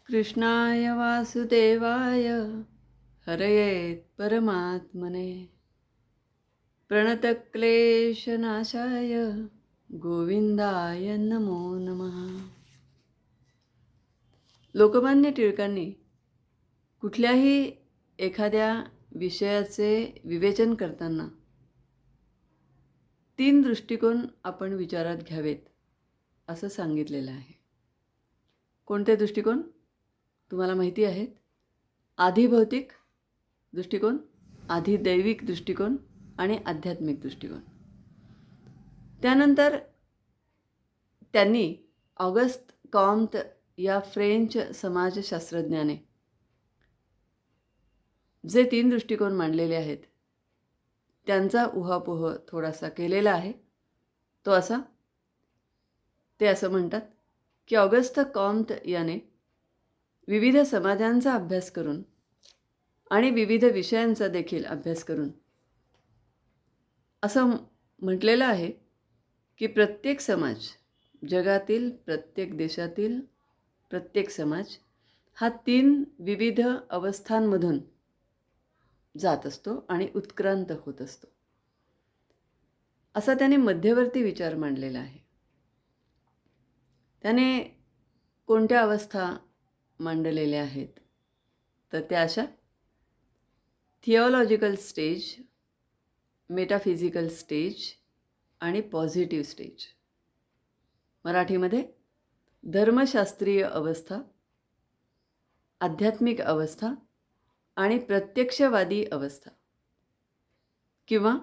कृष्णाय वासुदेवाय हरये परमात्मने प्रणतक्लेशनाशाय गोविंदाय नमो नमः. लोकमान्य टिळकांनी कुठल्याही एखाद्या विषयाचे विवेचन करताना 3 दृष्टिकोन आपण विचारात घ्यावेत असं सांगितलेलं आहे. कोणते दृष्टिकोन तुम्हाला माहिती आहेत? आधिभौतिक दृष्टिकोन, आधिदैविक दृष्टिकोन आणि आध्यात्मिक दृष्टिकोन. त्यानंतर त्यांनी ऑगस्ट कॉम्त या फ्रेंच समाजशास्त्रज्ञाने जे 3 दृष्टिकोन मांडलेले आहेत त्यांचा उहापोह थोडासा केलेला आहे. तो असा, ते असं म्हणतात की ऑगस्ट कॉम्त याने विविध समाजांचा अभ्यास करून आणि विविध विषयांचा देखील अभ्यास करून असं म्हटलेलं आहे की प्रत्येक समाज, जगातील प्रत्येक देशातील प्रत्येक समाज हा 3 विविध अवस्थांमधून जात असतो आणि उत्क्रांत होत असतो. असा त्याने मध्यवर्ती विचार मांडलेला आहे. त्याने कोणत्या अवस्था मांडलेल्या आहेत? तर त्या अशा: थिओलॉजिकल स्टेज, मेटाफिजिकल स्टेज आणि पॉझिटिव्ह स्टेज. मराठीमध्ये धर्मशास्त्रीय अवस्था, आध्यात्मिक अवस्था आणि प्रत्यक्षवादी अवस्था किंवा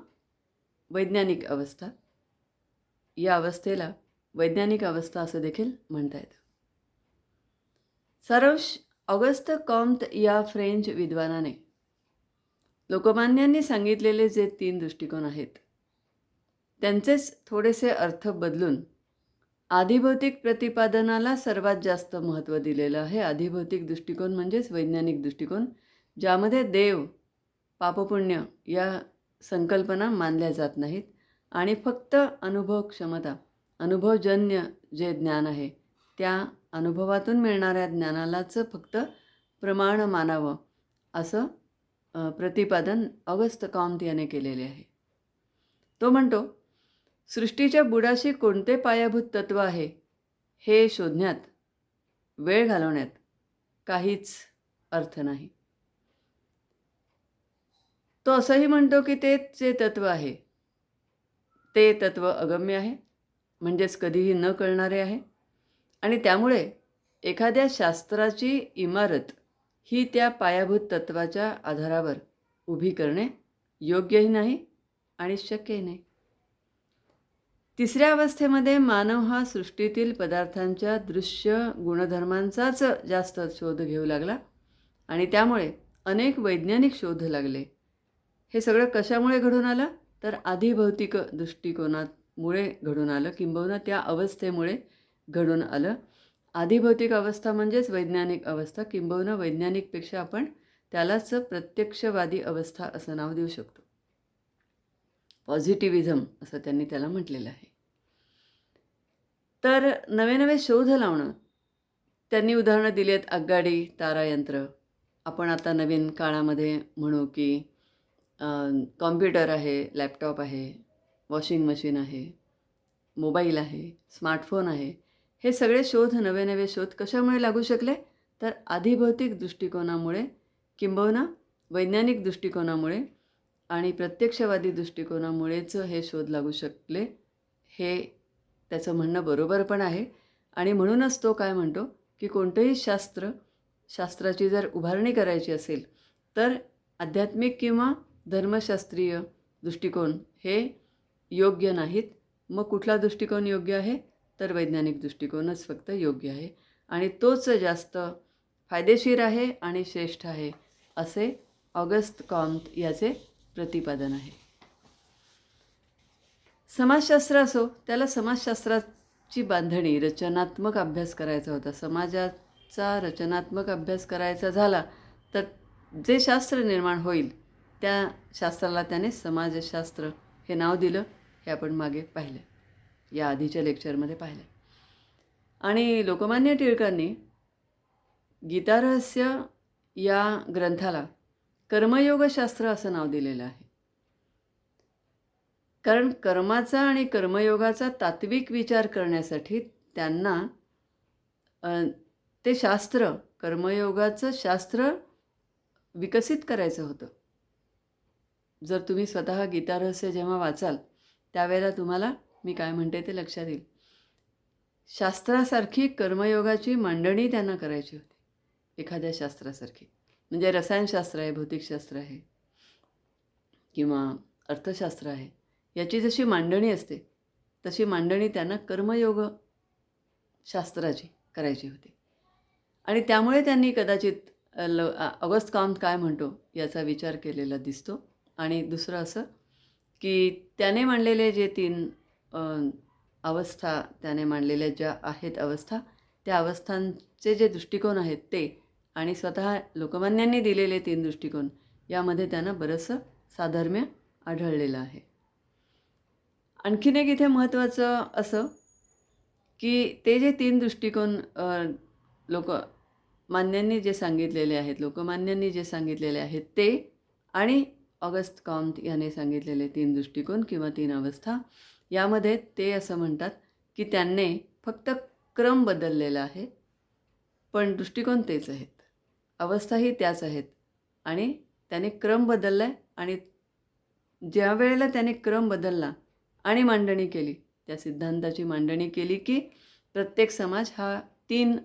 वैज्ञानिक अवस्था. या अवस्थेला वैज्ञानिक अवस्था असं देखील म्हणता येतं. सारांश: ऑगस्ट कॉम्त या फ्रेंच विद्वानाने लोकमान्यांनी सांगितलेले जे 3 दृष्टिकोन आहेत त्यांचेच थोडेसे अर्थ बदलून आधिभौतिक प्रतिपादनाला सर्वात जास्त महत्त्व दिलेलं आहे. आधिभौतिक दृष्टिकोन म्हणजेच वैज्ञानिक दृष्टिकोन, ज्यामध्ये देव, पापपुण्य या संकल्पना मानल्या जात नाहीत आणि फक्त अनुभव क्षमता, अनुभवजन्य जे ज्ञान आहे त्या अनुभवातून मिळणाऱ्या ज्ञानालाच फक्त प्रमाण मानावं असं प्रतिपादन ऑगस्ट कॉम्त याने केलेले आहे. तो म्हणतो, सृष्टीच्या बुडाशी कोणते पायाभूत तत्त्व आहे हे शोधण्यात, वेळ घालवण्यात काहीच अर्थ नाही. तो असंही म्हणतो की ते जे तत्त्व आहे ते तत्त्व अगम्य आहे, म्हणजेच कधीही न कळणारे आहे आणि त्यामुळे एखाद्या शास्त्राची इमारत ही त्या पायाभूत तत्त्वाच्या आधारावर उभी करणे योग्यही नाही आणि शक्यही नाही. तिसऱ्या अवस्थेमध्ये मानव हा सृष्टीतील पदार्थांच्या दृश्य गुणधर्मांचाच जास्त शोध घेऊ लागला आणि त्यामुळे अनेक वैज्ञानिक शोध लागले. हे सगळं कशामुळे घडून आलं? तर आधिभौतिक दृष्टिकोनामुळे घडून आलं, किंबहुना त्या अवस्थेमुळे घडून आलं. आधिभौतिक अवस्था म्हणजेच वैज्ञानिक अवस्था, किंबहुना वैज्ञानिकपेक्षा आपण त्यालाच प्रत्यक्षवादी अवस्था असं नाव देऊ शकतो. पॉझिटिव्हिझम असं त्यांनी त्याला म्हटलेलं आहे. तर नवे नवे शोध लावणं, त्यांनी उदाहरणं दिली आहेत. आगगाडी, तारायंत्र. आपण आता नवीन काळामध्ये म्हणू की कॉम्प्युटर आहे, लॅपटॉप आहे, वॉशिंग मशीन आहे, मोबाईल आहे, स्मार्टफोन आहे. हे सगळे शोध, नवे नवे शोध कशामुळे लागू शकले? तर आधिभौतिक दृष्टिकोनामुळे, किंबहुना वैज्ञानिक दृष्टिकोनामुळे आणि प्रत्यक्षवादी दृष्टिकोनामुळेच हे शोध लागू शकले. हे त्याचं म्हणणं बरोबर पण आहे आणि म्हणूनच तो काय म्हणतो की कोणतंही शास्त्राची जर उभारणी करायची असेल तर आध्यात्मिक किंवा धर्मशास्त्रीय दृष्टिकोन हे योग्य नाहीत. मग कुठला दृष्टिकोन योग्य आहे? तर वैज्ञानिक दृष्टिकोनच फक्त योग्य आहे आणि तोच जास्त फायदेशीर आहे आणि श्रेष्ठ आहे असे ऑगस्ट कॉम्त याचे प्रतिपादन आहे. समाजशास्त्र असो, त्याला समाजशास्त्राची बांधणी, रचनात्मक अभ्यास करायचा होता. समाजाचा रचनात्मक अभ्यास करायचा झाला तर जे शास्त्र निर्माण होईल त्या शास्त्राला त्याने समाजशास्त्र हे नाव दिलं. हे आपण मागे पाहिलं, या आधीच्या लेक्चरमध्ये पाहिलं. आणि लोकमान्य टिळकांनी गीतारहस्य या ग्रंथाला कर्मयोगशास्त्र असं नाव दिलेलं आहे. कारण कर्माचा आणि कर्मयोगाचा तात्विक विचार करण्यासाठी त्यांना अ, ते शास्त्र, कर्मयोगाचं शास्त्र विकसित करायचं होतं. जर तुम्ही स्वतः गीता रहस्य जेव्हा वाचाल त्यावेळेला तुम्हाला मी काय म्हणते ते लक्षात येईल. शास्त्रासारखी कर्मयोगाची मांडणी त्यांना करायची होती, एखाद्या शास्त्रासारखी. म्हणजे रसायनशास्त्र आहे, भौतिकशास्त्र आहे किंवा अर्थशास्त्र आहे, याची जशी मांडणी असते तशी मांडणी त्यांना कर्मयोग शास्त्राची करायची होती. आणि त्यामुळे त्यांनी कदाचित ऑगस्ट कॉम्ट काय म्हणतो याचा विचार केलेला दिसतो. आणि दुसरं असं की त्याने मांडलेले जे 3 अवस्था, त्याने मांडलेल्या ज्या आहेत अवस्था, त्या अवस्थांचे जे दृष्टिकोन आहेत ते आणि स्वतः लोकमान्यांनी दिलेले 3 दृष्टिकोन यामध्ये त्यांना बरंचसं साधर्म्य आढळलेलं आहे. आणखीन एक इथे महत्त्वाचं असं की ते जे 3 दृष्टिकोन लोकमान्यांनी जे सांगितलेले आहेत, लोकमान्यांनी जे सांगितलेले आहेत ते आणि ऑगस्ट कॉम्ट याने सांगितलेले 3 दृष्टिकोन किंवा 3 अवस्था, यामध्ये ते असं म्हणतात की त्यांनी फक्त क्रम बदललेला आहे, पण दृष्टिकोन तेच आहेत. अवस्थाही त्याच आहेत आणि त्याने क्रम बदलला आहे. आणि ज्या वेळेला त्याने क्रम बदलला आणि मांडणी केली, त्या सिद्धांताची मांडणी केली की प्रत्येक समाज हा 3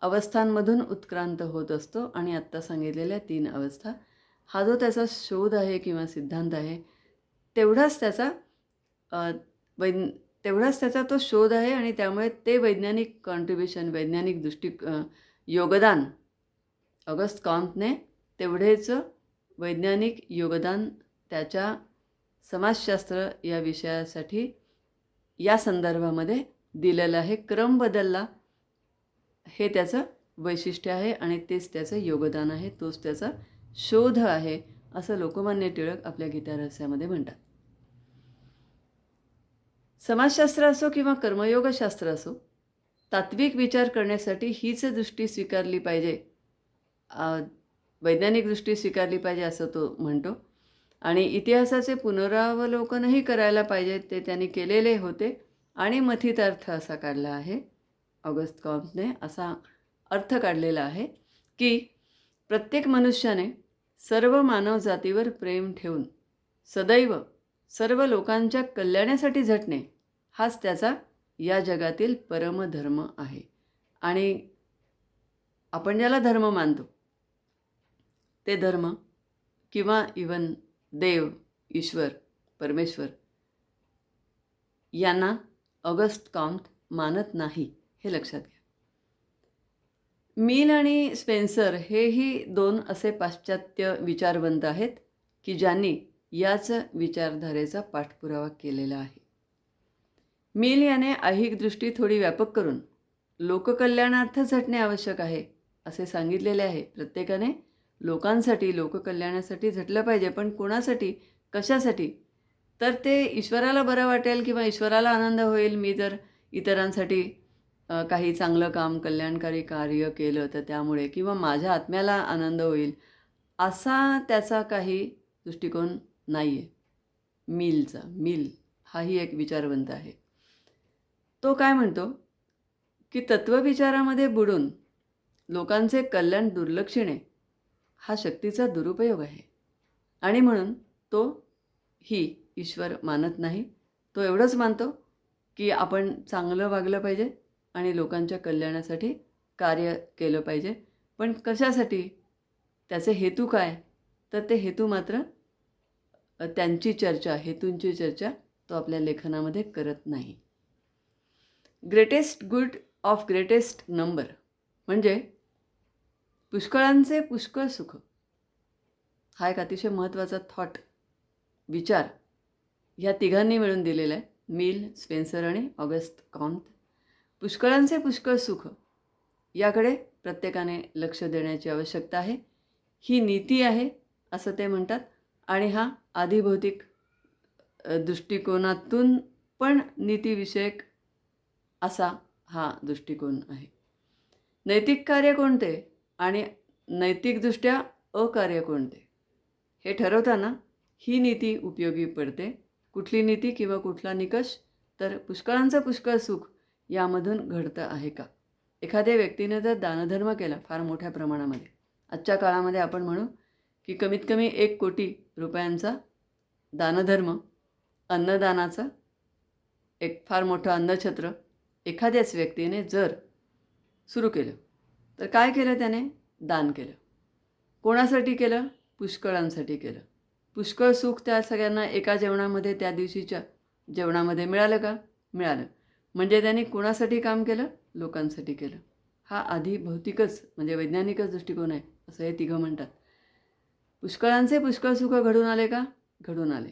अवस्थांमधून उत्क्रांत होत असतो आणि आत्ता सांगितलेल्या 3 अवस्था, हा जो त्याचा शोध आहे किंवा सिद्धांत आहे, तेवढाच त्याचा अ, तेवढाच त्याचा तो शोध आहे आणि त्यामुळे ते वैज्ञानिक कॉन्ट्रिब्युशन, वैज्ञानिक योगदान ऑगस्ट कॉम्टने तेवढेच वैज्ञानिक योगदान त्याच्या समाजशास्त्र या विषयासाठी या संदर्भामध्ये दिलेलं आहे. क्रम बदलला हे त्याचं वैशिष्ट्य आहे आणि तेच त्याचं योगदान आहे, तोच त्याचा शोध आहे, असं लोकमान्य टिळक आपल्या गीता रहस्यामध्ये म्हणतात. समाजशास्त्र असो किंवा कर्मयोगशास्त्र असो, तात्विक विचार करण्यासाठी हीच दृष्टी स्वीकारली पाहिजे, वैज्ञानिक दृष्टी स्वीकारली पाहिजे असं तो म्हणतो. आणि इतिहासाचे पुनरावलोकनही करायला पाहिजे, ते त्यांनी केलेले होते आणि मथित अर्थ असा काढला आहे. ऑगस्ट कॉम्टने असा अर्थ काढलेला आहे की प्रत्येक मनुष्याने सर्व मानवजातीवर प्रेम ठेवून सदैव सर्व लोकांच्या कल्याणासाठी झटणे हाच त्याचा या जगातील परमधर्म आहे. आणि आपण ज्याला धर्म मानतो ते धर्म किंवा इवन देव, ईश्वर, परमेश्वर यांना ऑगस्ट कॉम्ट मानत नाही, हे लक्षात घ्या. मिल आणि स्पेन्सर हेही 2 असे पाश्चात्य विचारवंत आहेत की ज्यांनी याच विचारधारेचा पाठपुरावा केलेला आहे. मिल याने ऐहिक दृष्टी थोडी व्यापक करून लोककल्याणार्थ झटणे आवश्यक आहे असे सांगितलेले आहे. प्रत्येकाने लोकांसाठी, लोककल्याणासाठी झटलं पाहिजे, पण कोणासाठी, कशासाठी? तर ते ईश्वराला बरं वाटेल किंवा ईश्वराला आनंद होईल, मी जर इतरांसाठी काही चांगलं काम, कल्याणकारी कार्य केलं तर त्यामुळे, किंवा माझ्या आत्म्याला आनंद होईल, असा त्याचा काही दृष्टिकोन नाही आहे मिलचा. मिल हाही एक विचारवंत आहे. तो काय म्हणतो की तत्त्वविचारामध्ये बुडून लोकांचे कल्याण दुर्लक्षिणे हा शक्तीचा दुरुपयोग आहे आणि म्हणून तो ही ईश्वर मानत नाही. तो एवढंच मानतो की आपण चांगलं वागलं पाहिजे आणि लोकांच्या कल्याणासाठी कार्य केलं पाहिजे. पण कशासाठी, त्याचे हेतू काय, तर ते हेतू मात्र त्यांची चर्चा, हेतूंची चर्चा तो आपल्या लेखनामध्ये करत नाही. Greatest good of greatest number म्हणजे पुष्कळांचे पुष्कळ सुख, हा एक अतिशय महत्त्वाचा थॉट, विचार ह्या तिघांनी मिळून दिलेला आहे, मिल, स्पेन्सर आणि ऑगस्ट कॉम्ट. पुष्कळांचे पुष्कळ सुख याकडे प्रत्येकाने लक्ष देण्याची आवश्यकता आहे. ही नीती आहे असं ते म्हणतात आणि हा आधिभौतिक दृष्टिकोनातून पण नीतिविषयक असा हा दृष्टिकोन आहे. नैतिक कार्य कोणते, आणि नैतिकदृष्ट्या अकार्य कोणते हे ठरवताना ही नीती उपयोगी पडते. कुठली नीती किंवा कुठला निकष? तर पुष्कळांचं पुष्कळ सुख यामधून घडतं आहे का? एखाद्या व्यक्तीने जर दानधर्म केला फार मोठ्या प्रमाणामध्ये, आजच्या काळामध्ये आपण म्हणू की कमीत कमी 1 कोटी रुपयांचा दानधर्म, अन्नदानाचा एक फार मोठं अन्नछत्र एखाद्याच व्यक्तीने जर सुरू केलं, तर काय केलं त्याने? दान केलं. कोणासाठी केलं? पुष्कळांसाठी केलं. पुष्कळ सुख त्या सगळ्यांना एका जेवणामध्ये, त्या दिवशीच्या जेवणामध्ये मिळालं का? मिळालं. म्हणजे त्यांनी कोणासाठी काम केलं? लोकांसाठी केलं. हा आधी भौतिकच म्हणजे वैज्ञानिकच दृष्टिकोन आहे असं हे तिघं म्हणतात. पुष्कळांचे पुष्कळ सुख घडून आले का? घडून आले.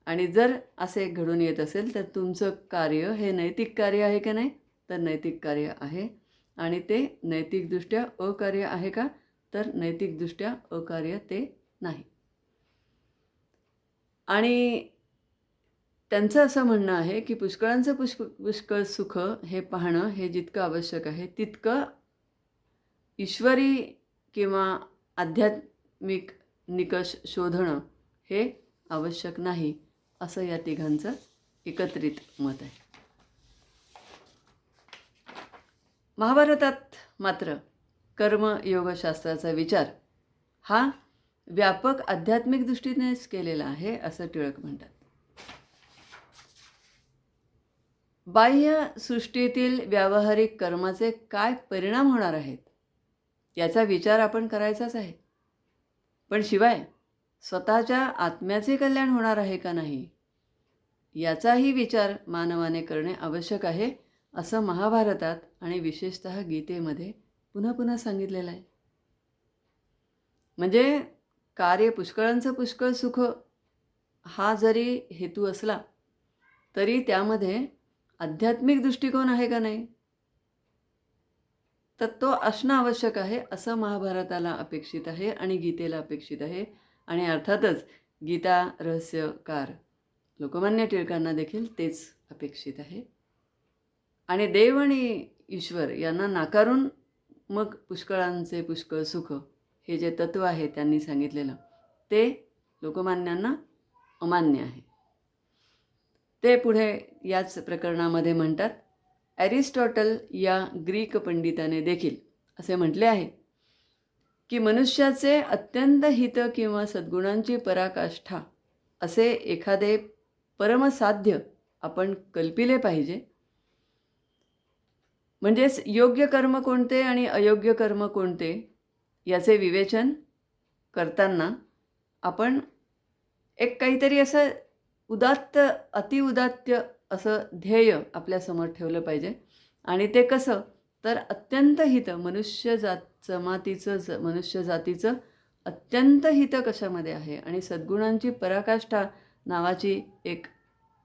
आणि जर असे घडून येत असेल तर तुमचं कार्य हे नैतिक कार्य आहे की नाही? तर नैतिक कार्य आहे. आणि ते नैतिकदृष्ट्या अकार्य आहे का? तर नैतिकदृष्ट्या अकार्य ते नाही. आणि त्यांचं असं म्हणणं आहे की पुष्कळांचं पुष्कळ सुख हे पाहणं हे जितकं आवश्यक आहे तितकं ईश्वरी किंवा आध्यात्मिक निकष शोधणं हे आवश्यक नाही, असं या तिघांचं एकत्रित मत आहे. महाभारतात मात्र कर्मयोगशास्त्राचा विचार हा व्यापक आध्यात्मिक दृष्टीनेच केलेला आहे असं टिळक म्हणतात. बाह्य सृष्टीतील व्यावहारिक कर्माचे काय परिणाम होणार आहेत याचा विचार आपण करायचाच आहे. पण शिवाय स्वतःच्या आत्म्याचे कल्याण होणार आहे का नाही याचाही विचार मानवाने करणे आवश्यक आहे असं महाभारतात आणि विशेषतः गीतेमध्ये पुन्हा पुन्हा सांगितलेलं आहे. म्हणजे कार्य पुष्कळांचं पुष्कळ सुख हा जरी हेतू असला तरी त्यामध्ये आध्यात्मिक दृष्टिकोन आहे का नाही? तर तो असणं आवश्यक आहे असं महाभारताला अपेक्षित आहे आणि गीतेला अपेक्षित आहे. आणि अर्थातच गीता रहस्यकार लोकमान्य टिळकांना देखील तेच अपेक्षित आहे. आणि देव आणि ईश्वर यांना नाकारून मग पुष्कळांचे पुष्कळ सुख हे जे तत्त्व आहे त्यांनी सांगितलेलं ते लोकमान्यांना अमान्य आहे. ते पुढे याच प्रकरणामध्ये म्हणतात, ॲरिस्टॉटल या ग्रीक पंडिताने देखील असे म्हटले आहे की मनुष्याचे अत्यंत हित किंवा सद्गुणांची पराकाष्ठा असे एखादे परमसाध्य आपण कल्पिले पाहिजे. म्हणजेच योग्य कर्म कोणते आणि अयोग्य कर्म कोणते याचे विवेचन करताना आपण एक काहीतरी असं उदात्त अतिउदात्त असं ध्येय आपल्यासमोर ठेवलं पाहिजे. आणि ते कसं? तर अत्यंत हित मनुष्य जातीचं अत्यंत हित कशामध्ये आहे आणि सद्गुणांची पराकाष्ठा नावाची एक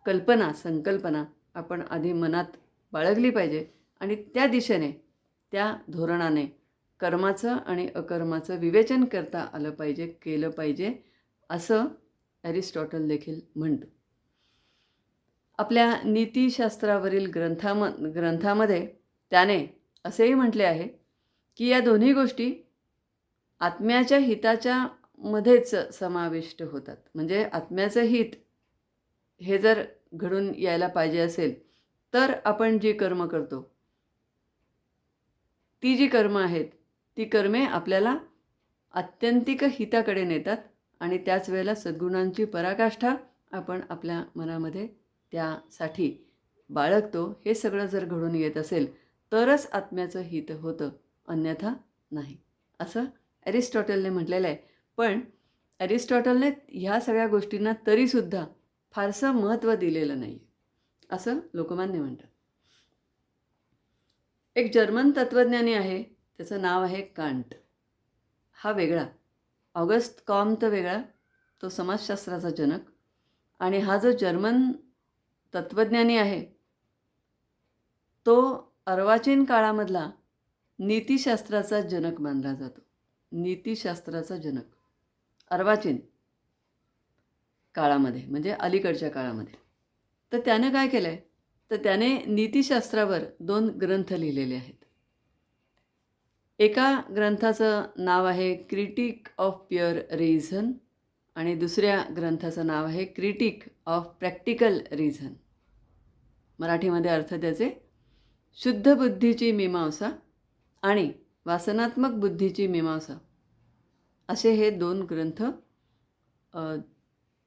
संकल्पना आपण आधी मनात बाळगली पाहिजे. आणि त्या दिशेने त्या धोरणाने कर्माचं आणि अकर्माचं विवेचन करता आलं पाहिजे, केलं पाहिजे असं ॲरिस्टॉटल देखील म्हणतो. आपल्या नीतिशास्त्रावरील ग्रंथामध्ये त्याने असेही म्हटले आहे की या दोन्ही गोष्टी आत्म्याच्या हिताच्या मध्येच समाविष्ट होतात. म्हणजे आत्म्याचं हित हे जर घडून यायला पाहिजे असेल तर आपण जी कर्म करतो ती जी कर्म आहेत ती कर्मे आपल्याला आत्यंतिक हिताकडे नेतात आणि त्याच वेळेला सद्गुणांची पराकाष्ठा आपण आपल्या मनामध्ये त्यासाठी बाळगतो. हे सगळं जर घडून येत असेल तरच आत्म्याचं हित होतं, अन्यथा नाही असं ॲरिस्टॉटलने म्हटलेलं आहे. पण ॲरिस्टॉटलने ह्या सगळ्या गोष्टींना तरीसुद्धा फारसं महत्त्व दिलेलं नाही असं लोकमान्य म्हणतात. एक जर्मन तत्त्वज्ञानी आहे, त्याचं नाव आहे कांट. हा वेगळा, ऑगस्ट कॉम्ट वेगळा, तो समाजशास्त्राचा जनक. आणि हा जो जर्मन तत्त्वज्ञानी आहे तो अर्वाचीन काळामधला नीतिशास्त्राचा जनक मानला जातो. नीतिशास्त्राचा जनक अर्वाचीन काळामध्ये म्हणजे अलीकडच्या काळामध्ये. तर त्यानं काय केलं आहे? तर त्याने नीतिशास्त्रावर 2 ग्रंथ लिहिलेले आहेत. एका ग्रंथाचं नाव आहे क्रिटिक ऑफ प्युअर रिझन आणि दुसऱ्या ग्रंथाचं नाव आहे क्रिटिक ऑफ प्रॅक्टिकल रिझन. मराठीमध्ये अर्थ त्याचे शुद्ध बुद्धीची मीमांसा आणि वासनात्मक बुद्धीची मीमांसा असे हे 2 ग्रंथ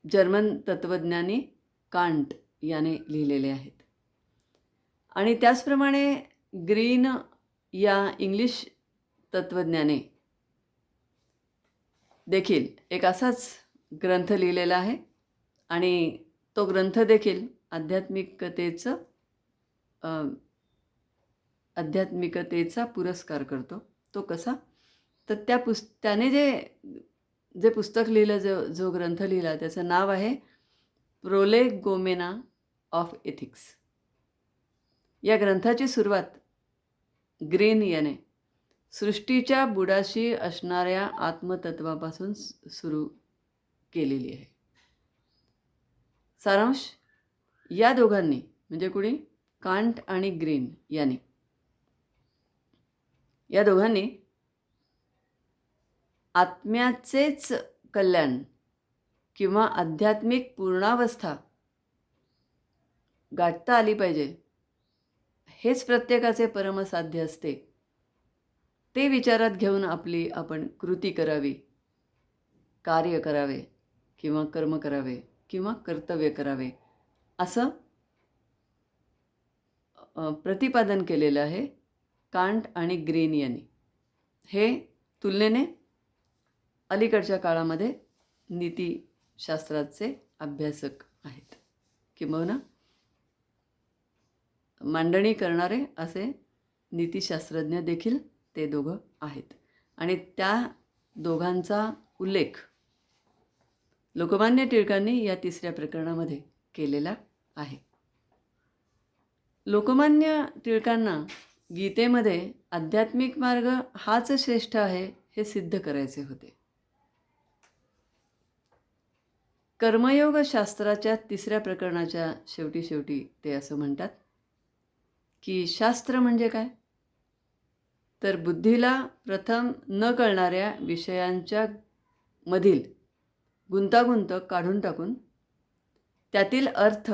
जर्मन तत्त्वज्ञानी कांट याने लिहिलेले आहेत. आणि त्याचप्रमाणे ग्रीन या इंग्लिश तत्त्वज्ञाने देखील एक असाच ग्रंथ लिहिलेला आहे आणि तो ग्रंथ देखील आध्यात्मिकतेचा पुरस्कार करतो. तो कसा? तर त्याने जे पुस्तक लिहिलं, जो ग्रंथ लिहिला त्याचं नाव आहे प्रोलेगोमेना ऑफ एथिक्स. या ग्रंथाची सुरुवात ग्रीन याने सृष्टीच्या बुडाशी असणाऱ्या आत्मतत्वापासून सुरू केलेली आहे. सारांश, या दोघांनी म्हणजे कुणी? कांट आणि ग्रीन या दोघांनी आत्म्याचेच कल्याण किंवा आध्यात्मिक पूर्णावस्था गाठता आली पाहिजे, हेच प्रत्येकाचे परमसाध्य असते, ते विचारात घेऊन आपण कृती करावी, कार्य करावे किंवा कर्म करावे किंवा कर्तव्य करावे असं प्रतिपादन केलेलं आहे कांट आणि ग्रीन यांनी. हे तुलनेने अलीकडच्या काळामध्ये नीतिशास्त्राचे अभ्यासक आहेत, किंबहुना मांडणी करणारे असे नीतिशास्त्रज्ञ देखील ते दोघं आहेत. आणि त्या दोघांचा उल्लेख लोकमान्य टिळकांनी या 3ऱ्या प्रकरणामध्ये केलेला आहे. लोकमान्य टिळकांना गीतेमध्ये आध्यात्मिक मार्ग हाच श्रेष्ठ आहे हे सिद्ध करायचे होते. कर्मयोग शास्त्राच्या 3ऱ्या प्रकरणाच्या शेवटी ते असं म्हणतात की शास्त्र म्हणजे काय? तर बुद्धीला प्रथम न कळणाऱ्या विषयांच्या मधील गुंतागुंत काढून टाकून त्यातील अर्थ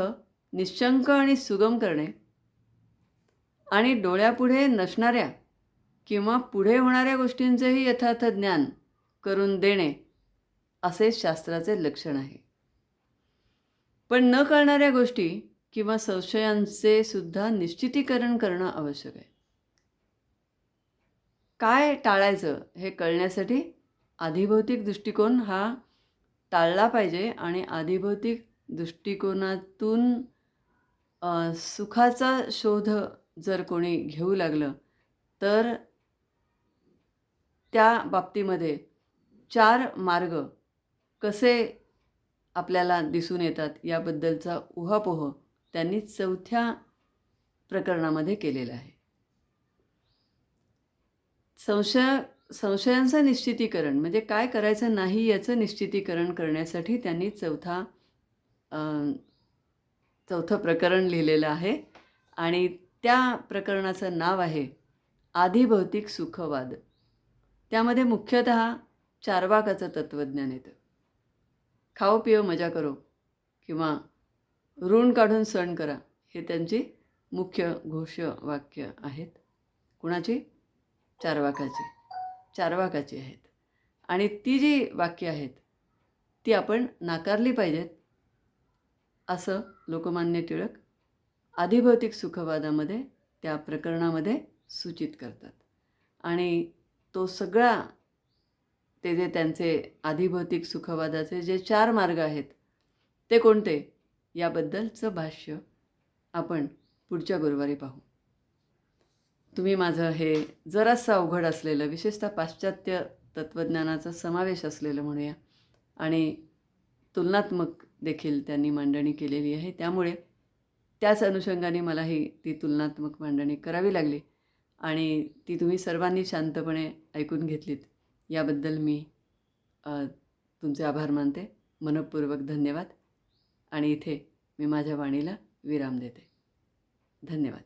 निश्शंक आणि सुगम करणे आणि डोळ्यापुढे नसणाऱ्या किंवा पुढे होणाऱ्या गोष्टींचेही यथार्थ ज्ञान करून देणे असे शास्त्राचे लक्षण आहे. पण न कळणाऱ्या गोष्टी किंवा संशयांचे सुद्धा निश्चितीकरण करणं आवश्यक आहे. काय टाळायचं हे कळण्यासाठी आधिभौतिक दृष्टिकोन हा टाळला पाहिजे आणि आधिभौतिक दृष्टिकोनातून सुखाचा शोध जर कोणी घेऊ लागलं तर त्या बाबतीमध्ये 4 मार्ग कसे आपल्याला दिसून येतात याबद्दलचा उहापोह त्यांनी 4थ्या प्रकरणामध्ये केलेला आहे. संशयांचं निश्चितीकरण म्हणजे काय करायचं नाही याचं निश्चितीकरण करण्यासाठी त्यांनी चौथं प्रकरण लिहिलेलं आहे आणि त्या प्रकरणाचं नाव आहे आधिभौतिक सुखवाद. त्यामध्ये मुख्यतः चार्वाकाचं तत्त्वज्ञान येतं. खाओ पिओ मजा करो किंवा ऋण काढून सण करा हे त्यांची मुख्य घोषवाक्य आहेत. कुणाची? चार्वाकाची आहेत. आणि ती जी वाक्य आहेत ती आपण नाकारली पाहिजेत असं लोकमान्य टिळक आधिभौतिक सुखवादामध्ये त्या प्रकरणामध्ये सूचित करतात. आणि तो सगळा ते जे त्यांचे आधिभौतिक सुखवादाचे जे 4 मार्ग आहेत ते कोणते याबद्दलचं भाष्य आपण पुढच्या गुरुवारी पाहू. तुम्ही माझं हे जरासं अवघड असलेलं, विशेषतः पाश्चात्य तत्त्वज्ञानाचा समावेश असलेलं म्हणूया आणि तुलनात्मक देखील त्यांनी मांडणी केलेली आहे, त्यामुळे त्याच अनुषंगाने मलाही ती तुलनात्मक मांडणी करावी लागली आणि ती तुम्ही सर्वांनी शांतपणे ऐकून घेतलीत याबद्दल मी तुमचे आभार मानते. मनःपूर्वक धन्यवाद. आणि इथे मी माझ्या वाणीला विराम देते. धन्यवाद.